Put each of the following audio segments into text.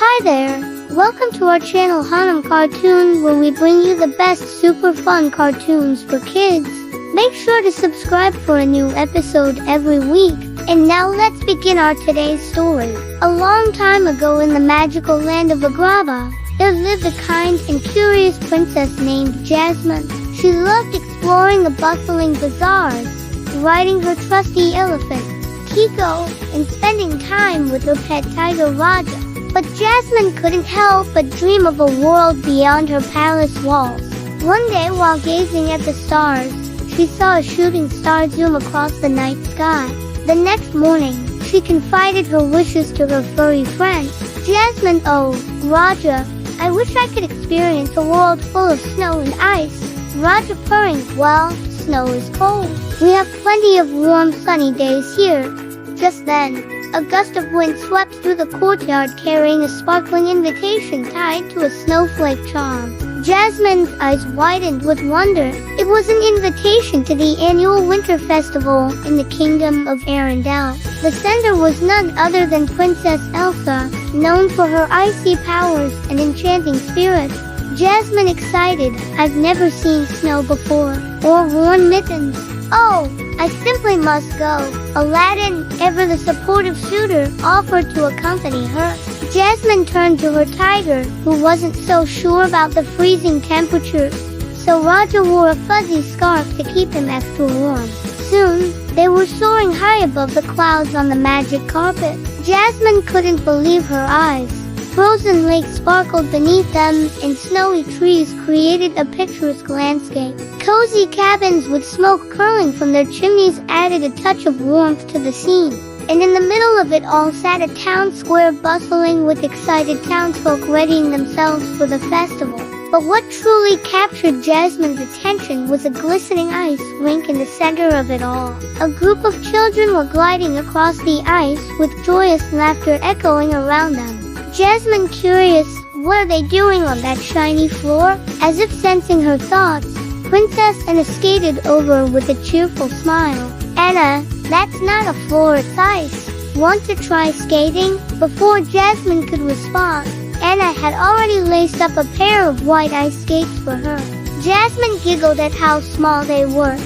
Hi there! Welcome to our channel Hanum Cartoon, where we bring you the best super fun cartoons for kids. Make sure to subscribe for a new episode every week. And now let's begin our today's story. A long time ago in the magical land of Agrabah, there lived a kind and curious princess named Jasmine. She loved exploring the bustling bazaars, riding her trusty elephant, Kiko, and spending time with her pet tiger Raja. But Jasmine couldn't help but dream of a world beyond her palace walls. One day, while gazing at the stars, she saw a shooting star zoom across the night sky. The next morning, she confided her wishes to her furry friend. Jasmine, oh, Raja, I wish I could experience a world full of snow and ice. Raja purring, well, snow is cold. We have plenty of warm sunny days here. Just then, a gust of wind swept through the courtyard carrying a sparkling invitation tied to a snowflake charm. Jasmine's eyes widened with wonder. It was an invitation to the annual winter festival in the kingdom of Arendelle. The sender was none other than Princess Elsa, known for her icy powers and enchanting spirit. Jasmine excited, I've never seen snow before, or worn mittens. Oh, I simply must go. Aladdin, ever the supportive suitor, offered to accompany her. Jasmine turned to her tiger, who wasn't so sure about the freezing temperatures, so Raja wore a fuzzy scarf to keep him extra warm. Soon, they were soaring high above the clouds on the magic carpet. Jasmine couldn't believe her eyes. Frozen lakes sparkled beneath them, and snowy trees created a picturesque landscape. Cozy cabins with smoke curling from their chimneys added a touch of warmth to the scene. And in the middle of it all sat a town square bustling with excited townsfolk readying themselves for the festival. But what truly captured Jasmine's attention was a glistening ice rink in the center of it all. A group of children were gliding across the ice with joyous laughter echoing around them. Jasmine, curious, what are they doing on that shiny floor? As if sensing her thoughts, Princess Anna skated over with a cheerful smile. Anna, that's not a floor, it's ice. Want to try skating? Before Jasmine could respond, Anna had already laced up a pair of white ice skates for her. Jasmine giggled at how small they were.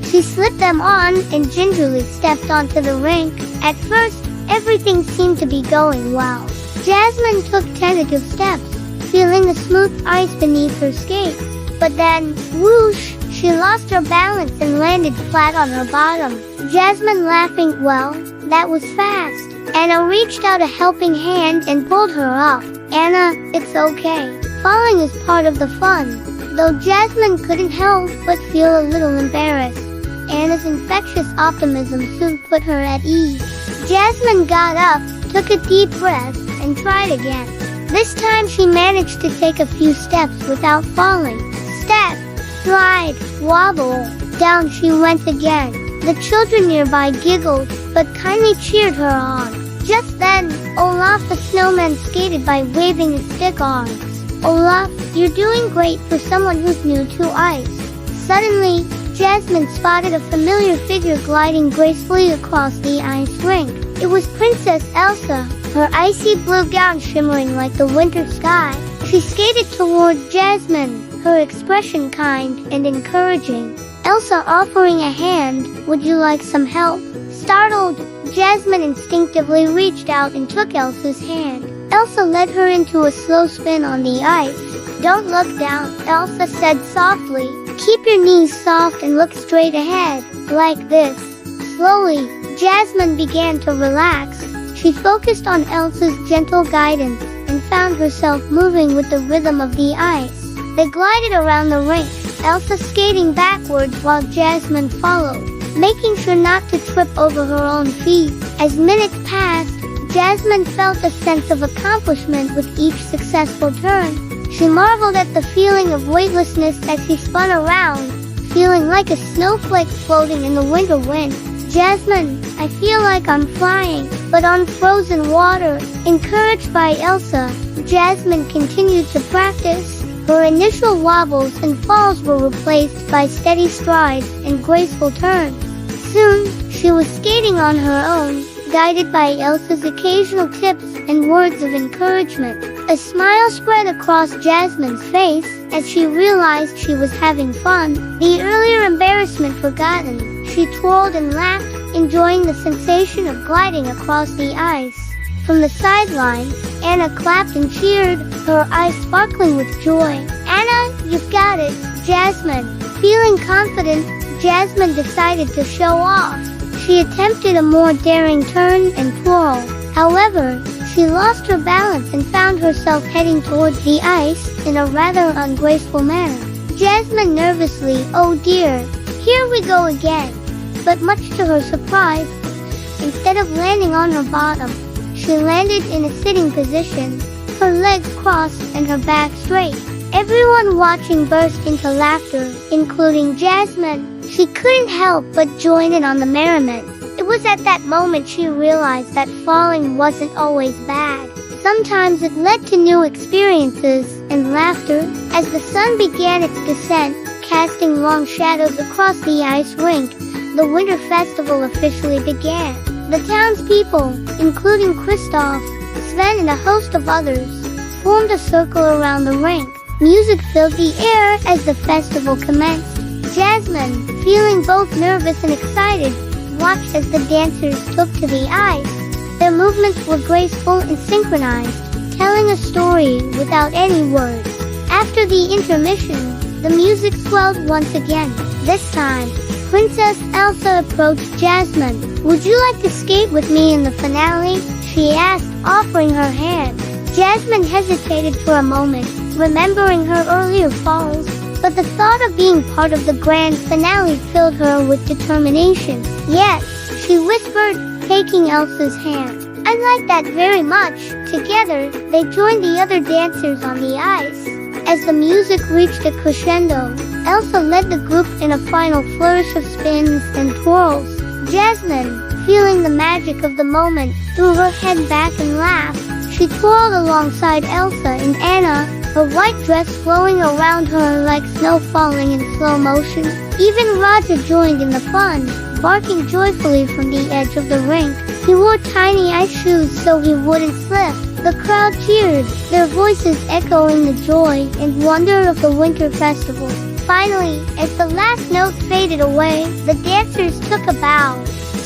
She slipped them on and gingerly stepped onto the rink. At first, everything seemed to be going well. Jasmine took tentative steps, feeling the smooth ice beneath her skates. But then, whoosh, she lost her balance and landed flat on her bottom. Jasmine laughing, well, that was fast. Anna reached out a helping hand and pulled her up. Anna, it's okay. Falling is part of the fun. Though Jasmine couldn't help but feel a little embarrassed. Anna's infectious optimism soon put her at ease. Jasmine got up, took a deep breath, and tried again. This time she managed to take a few steps without falling. Step, slide, wobble, down she went again. The children nearby giggled, but kindly cheered her on. Just then, Olaf the snowman skated by waving his stick arms. Olaf, you're doing great for someone who's new to ice. Suddenly, Jasmine spotted a familiar figure gliding gracefully across the ice rink. It was Princess Elsa, her icy blue gown shimmering like the winter sky. She skated toward Jasmine, her expression kind and encouraging. Elsa offering a hand, would you like some help? Startled, Jasmine instinctively reached out and took Elsa's hand. Elsa led her into a slow spin on the ice. Don't look down, Elsa said softly. Keep your knees soft and look straight ahead, like this. Slowly, Jasmine began to relax. She focused on Elsa's gentle guidance and found herself moving with the rhythm of the ice. They glided around the rink, Elsa skating backwards while Jasmine followed, making sure not to trip over her own feet. As minutes passed, Jasmine felt a sense of accomplishment with each successful turn. She marveled at the feeling of weightlessness as she spun around, feeling like a snowflake floating in the winter wind. Jasmine, I feel like I'm flying, but on frozen water. Encouraged by Elsa, Jasmine continued to practice. Her initial wobbles and falls were replaced by steady strides and graceful turns. Soon, she was skating on her own, guided by Elsa's occasional tips and words of encouragement. A smile spread across Jasmine's face as she realized she was having fun, the earlier embarrassment forgotten. She twirled and laughed, enjoying the sensation of gliding across the ice. From the sidelines, Anna clapped and cheered, her eyes sparkling with joy. "Anna, you've got it." Jasmine. Feeling confident, Jasmine decided to show off. She attempted a more daring turn and twirl. However, she lost her balance and found herself heading towards the ice in a rather ungraceful manner. Jasmine nervously, "Oh dear, here we go again." But much to her surprise, instead of landing on her bottom, she landed in a sitting position, her legs crossed and her back straight. Everyone watching burst into laughter, including Jasmine. She couldn't help but join in on the merriment. It was at that moment she realized that falling wasn't always bad. Sometimes it led to new experiences and laughter. As the sun began its descent, casting long shadows across the ice rink, the winter festival officially began. The townspeople, including Kristoff, Sven and a host of others, formed a circle around the rink. Music filled the air as the festival commenced. Jasmine, feeling both nervous and excited, watched as the dancers took to the ice. Their movements were graceful and synchronized, telling a story without any words. After the intermission, the music swelled once again. This time, Princess Elsa approached Jasmine. "Would you like to skate with me in the finale?" she asked, offering her hand. Jasmine hesitated for a moment, remembering her earlier falls, but the thought of being part of the grand finale filled her with determination. "Yes," she whispered, taking Elsa's hand. "I'd like that very much." Together, they joined the other dancers on the ice. As the music reached a crescendo, Elsa led the group in a final flourish of spins and twirls. Jasmine, feeling the magic of the moment, threw her head back and laughed. She twirled alongside Elsa and Anna, her white dress flowing around her like snow falling in slow motion. Even Raja joined in the fun, barking joyfully from the edge of the rink. He wore tiny ice shoes so he wouldn't slip. The crowd cheered, their voices echoing the joy and wonder of the winter festival. Finally, as the last note faded away, the dancers took a bow.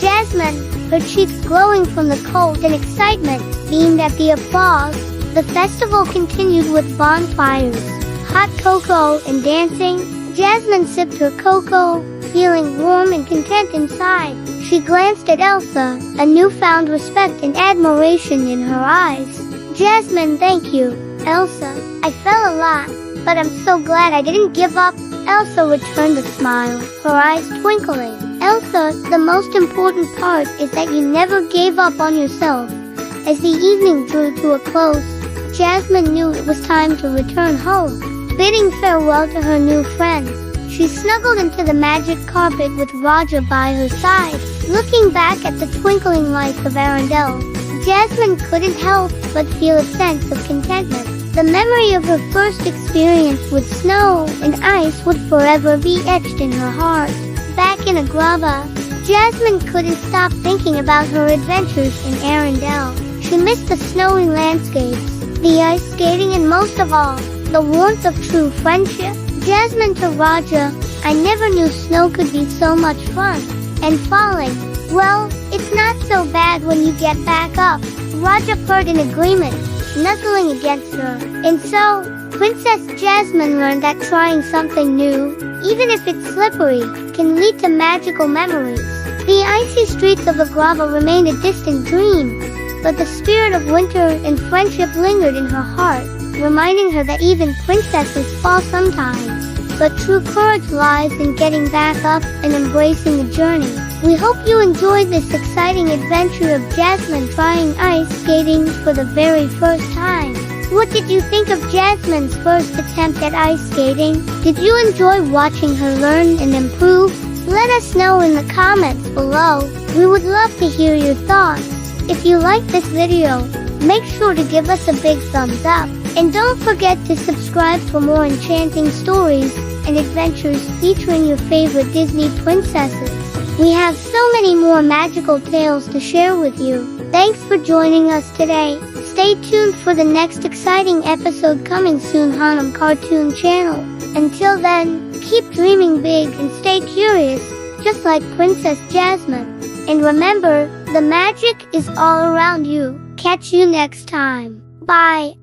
Jasmine, her cheeks glowing from the cold and excitement, beamed at the applause. The festival continued with bonfires, hot cocoa, and dancing. Jasmine sipped her cocoa, feeling warm and content inside. She glanced at Elsa, a newfound respect and admiration in her eyes. "Jasmine, thank you." "Elsa, I fell a lot, but I'm so glad I didn't give up." Elsa returned a smile, her eyes twinkling. "Elsa, the most important part is that you never gave up on yourself." As the evening drew to a close, Jasmine knew it was time to return home. Bidding farewell to her new friends, she snuggled into the magic carpet with Raja by her side. Looking back at the twinkling lights of Arendelle, Jasmine couldn't help but feel a sense of contentment. The memory of her first experience with snow and ice would forever be etched in her heart. Back in Agrava, Jasmine couldn't stop thinking about her adventures in Arendelle. She missed the snowy landscapes, the ice skating, and most of all, the warmth of true friendship. Jasmine to Raja, "I never knew snow could be so much fun." And falling, "Well, it's not so bad when you get back up." Raja purred in agreement, nuzzling against her. And so, Princess Jasmine learned that trying something new, even if it's slippery, can lead to magical memories. The icy streets of Agrava remained a distant dream, but the spirit of winter and friendship lingered in her heart, reminding her that even princesses fall sometimes. But true courage lies in getting back up and embracing the journey. We hope you enjoyed this exciting adventure of Jasmine trying ice skating for the very first time. What did you think of Jasmine's first attempt at ice skating? Did you enjoy watching her learn and improve? Let us know in the comments below. We would love to hear your thoughts. If you liked this video, make sure to give us a big thumbs up. And don't forget to subscribe for more enchanting stories and adventures featuring your favorite Disney princesses. We have so many more magical tales to share with you. Thanks for joining us today. Stay tuned for the next exciting episode coming soon, Hanum Cartoon Channel. Until then, keep dreaming big and stay curious, just like Princess Jasmine. And remember, the magic is all around you. Catch you next time. Bye.